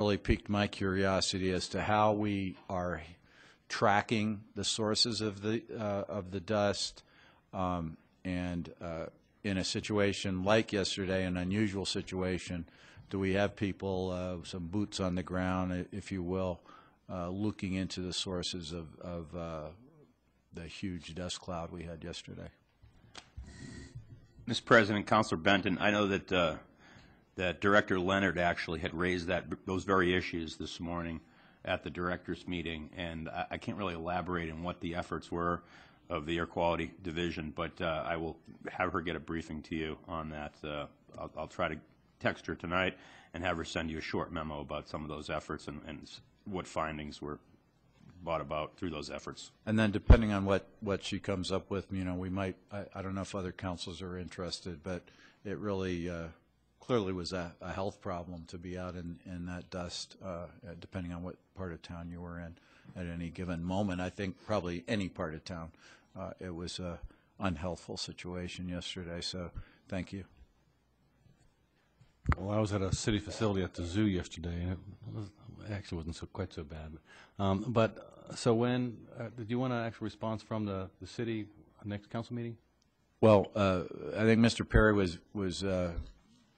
really piqued my curiosity as to how we are tracking the sources of the dust, and in a situation like yesterday, an unusual situation, do we have people, some boots on the ground, if you will, looking into the sources of the huge dust cloud we had yesterday? Mr. President, Councilor Benton, I know that that Director Leonard actually had raised those very issues this morning at the directors' meeting, and I can't really elaborate on what the efforts were of the Air Quality Division, but I will have her get a briefing to you on that. I'll try to text her tonight and have her send you a short memo about some of those efforts and what findings were brought about through those efforts. And then depending on what she comes up with, you know, we might, I don't know if other councils are interested, but it really clearly was a health problem to be out in that dust, depending on what part of town you were in at any given moment. I think probably any part of town, it was an unhealthful situation yesterday, so thank you. Well, I was at a city facility at the zoo yesterday, and it actually wasn't quite so bad. So when, did you want an actual response from the city next council meeting? Well, I think Mr. Perry was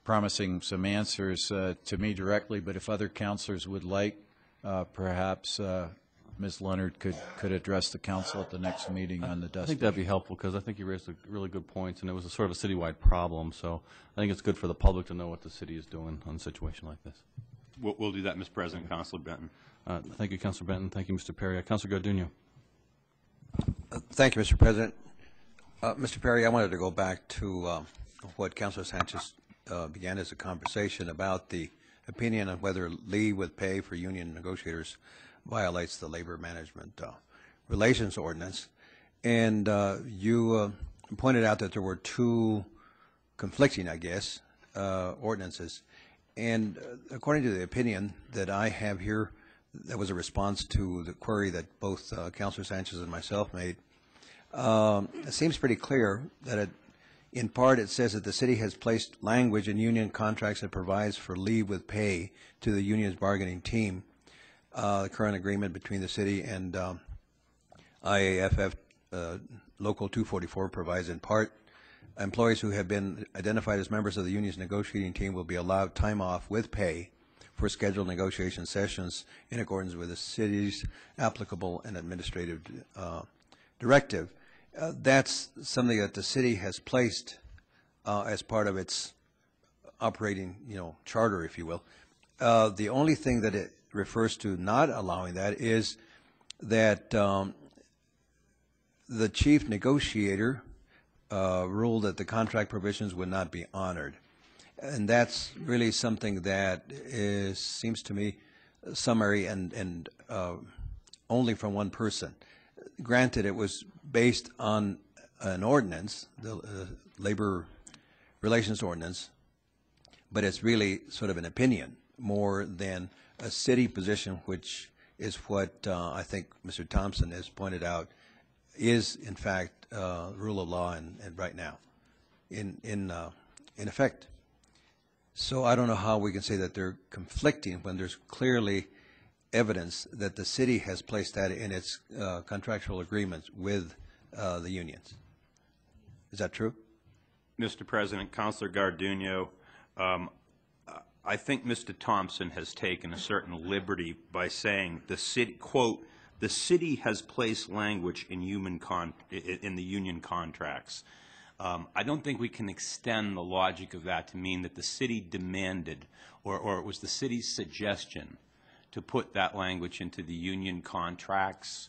promising some answers to me directly, but if other councilors would like, perhaps Ms. Leonard could address the council at the next meeting on the dust. I think that'd be helpful, because I think you raised really good points, and it was a sort of a citywide problem. So I think it's good for the public to know what the city is doing on a situation like this. We'll do that, Mr. President. Councilor Benton. Thank you, Councilor Benton. Thank you, Mr. Perry. Councilor Garduno. Thank you, Mr. President. Mr. Perry, I wanted to go back to what Councilor Sanchez began as a conversation about the opinion on whether leave with pay for union negotiators violates the Labor Management Relations Ordinance. And you pointed out that there were two conflicting, I guess, ordinances. And according to the opinion that I have here, that was a response to the query that both Councilor Sanchez and myself made. It seems pretty clear that in part it says that the city has placed language in union contracts that provides for leave with pay to the union's bargaining team. The current agreement between the city and IAFF Local 244 provides in part employees who have been identified as members of the union's negotiating team will be allowed time off with pay for scheduled negotiation sessions in accordance with the city's applicable and administrative directive. That's something that the city has placed as part of its operating, charter, if you will. The only thing that it refers to not allowing that is that the chief negotiator ruled that the contract provisions would not be honored. And that's really something that seems to me summary and only from one person. Granted, it was based on an ordinance, the Labor Relations Ordinance, but it's really sort of an opinion more than a city position, which is what I think Mr. Thompson has pointed out is in fact rule of law and right now in effect. So I don't know how we can say that they're conflicting when there's clearly evidence that the city has placed that in its contractual agreements with the unions. Is that true? Mr. President, Councilor Garduno, I think Mr. Thompson has taken a certain liberty by saying the city, quote, the city has placed language in the union contracts. I don't think we can extend the logic of that to mean that the city demanded or it was the city's suggestion to put that language into the union contracts.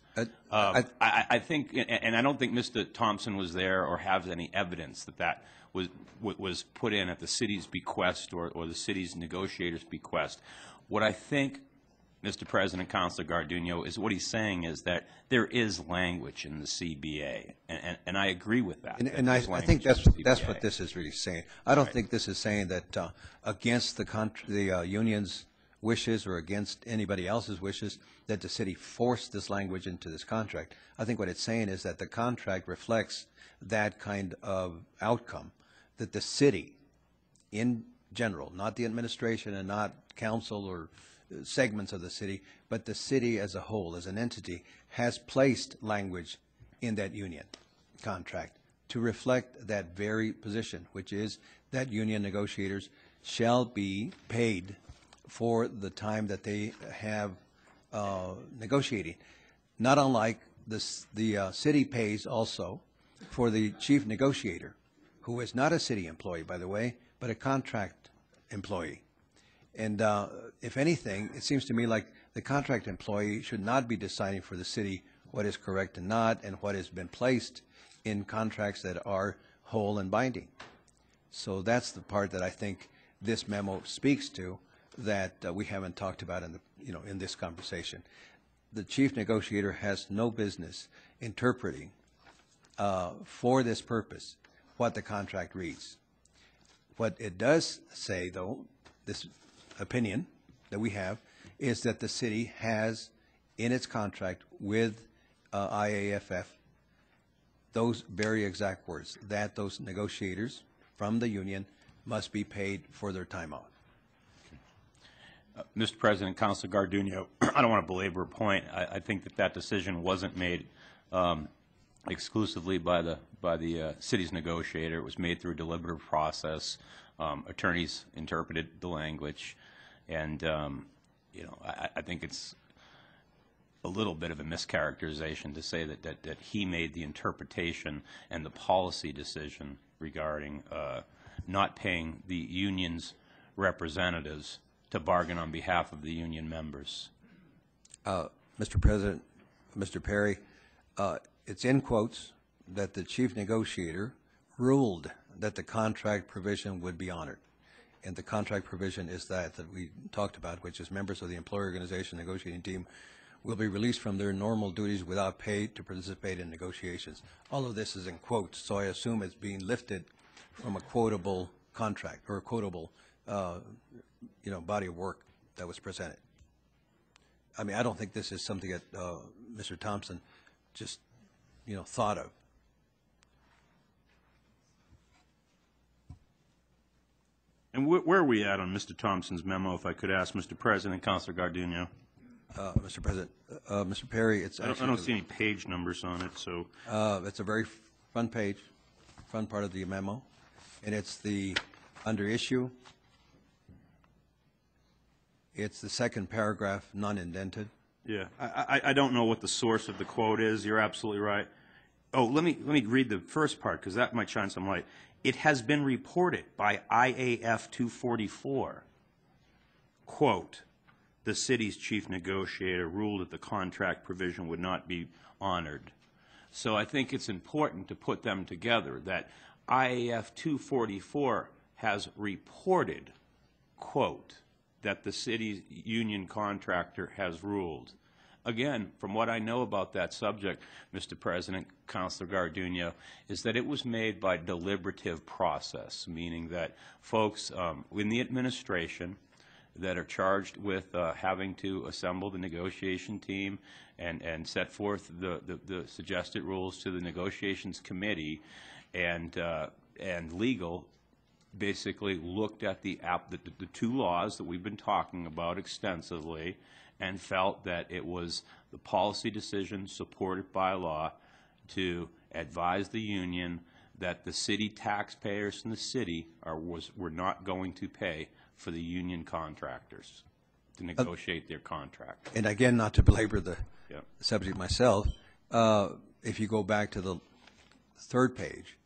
I think, and I don't think Mr. Thompson was there or has any evidence that that was put in at the city's bequest or the city's negotiators' bequest. What I think, Mr. President, Councilor Garduno, is what he's saying is that there is language in the CBA, and I agree with that. And I think that's what this is really saying. I don't think this is saying that against the union's wishes or against anybody else's wishes that the city forced this language into this contract. I think what it's saying is that the contract reflects that kind of outcome, that the city in general, not the administration and not council or segments of the city, but the city as a whole, as an entity, has placed language in that union contract to reflect that very position, which is that union negotiators shall be paid for the time that they have negotiating. Not unlike the city pays also for the chief negotiator, who is not a city employee, by the way, but a contract employee. And if anything, it seems to me like the contract employee should not be deciding for the city what is correct and not, and what has been placed in contracts that are whole and binding. So that's the part that I think this memo speaks to, that we haven't talked about in in this conversation. The chief negotiator has no business interpreting for this purpose what the contract reads. What it does say, though, this opinion that we have, is that the city has in its contract with IAFF those very exact words, that those negotiators from the union must be paid for their time off. Mr. President, Councilor Garduño, I don't want to belabor a point. I think that decision wasn't made exclusively by the city's negotiator. It was made through a deliberative process. Attorneys interpreted the language, and I think it's a little bit of a mischaracterization to say that he made the interpretation and the policy decision regarding not paying the union's representatives to bargain on behalf of the union members. Mr. President, Mr. Perry, it's in quotes that the chief negotiator ruled that the contract provision would be honored. And the contract provision is that we talked about, which is members of the employer organization negotiating team will be released from their normal duties without pay to participate in negotiations. All of this is in quotes, so I assume it's being lifted from a quotable contract or a quotable body of work that was presented. I mean, I don't think this is something that Mr. Thompson just, thought of. And where are we at on Mr. Thompson's memo, if I could ask, Mr. President, Councilor Garduño? Mr. President, Mr. Perry, it's I don't see any page numbers on it, so. It's a very front page, front part of the memo, and it's the under issue. It's the second paragraph, non-indented. Yeah, I don't know what the source of the quote is. You're absolutely right. Oh, let me read the first part, because that might shine some light. It has been reported by IAF 244, quote, the city's chief negotiator ruled that the contract provision would not be honored. So I think it's important to put them together, that IAF 244 has reported, quote, that the city's union contractor has ruled. Again, from what I know about that subject, Mr. President, Councilor Garduño, is that it was made by deliberative process, meaning that folks in the administration that are charged with having to assemble the negotiation team and set forth the suggested rules to the negotiations committee, and legal basically looked at the two laws that we've been talking about extensively and felt that it was the policy decision supported by law to advise the union that the city taxpayers in the city were not going to pay for the union contractors to negotiate their contract. And again, not to belabor the subject myself, if you go back to the third page,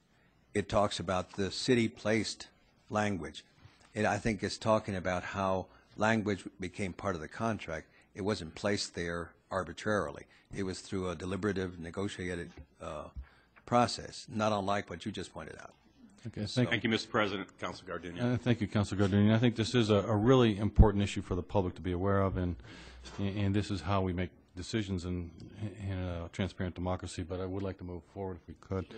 it talks about the city-placed language. And I think it's talking about how language became part of the contract. It wasn't placed there arbitrarily. It was through a deliberative, negotiated process, not unlike what you just pointed out. Okay, Thank you, Mr. President. Councilor Garduño. Thank you, Councilor Garduño. I think this is a really important issue for the public to be aware of, and this is how we make decisions in a transparent democracy. But I would like to move forward if we could.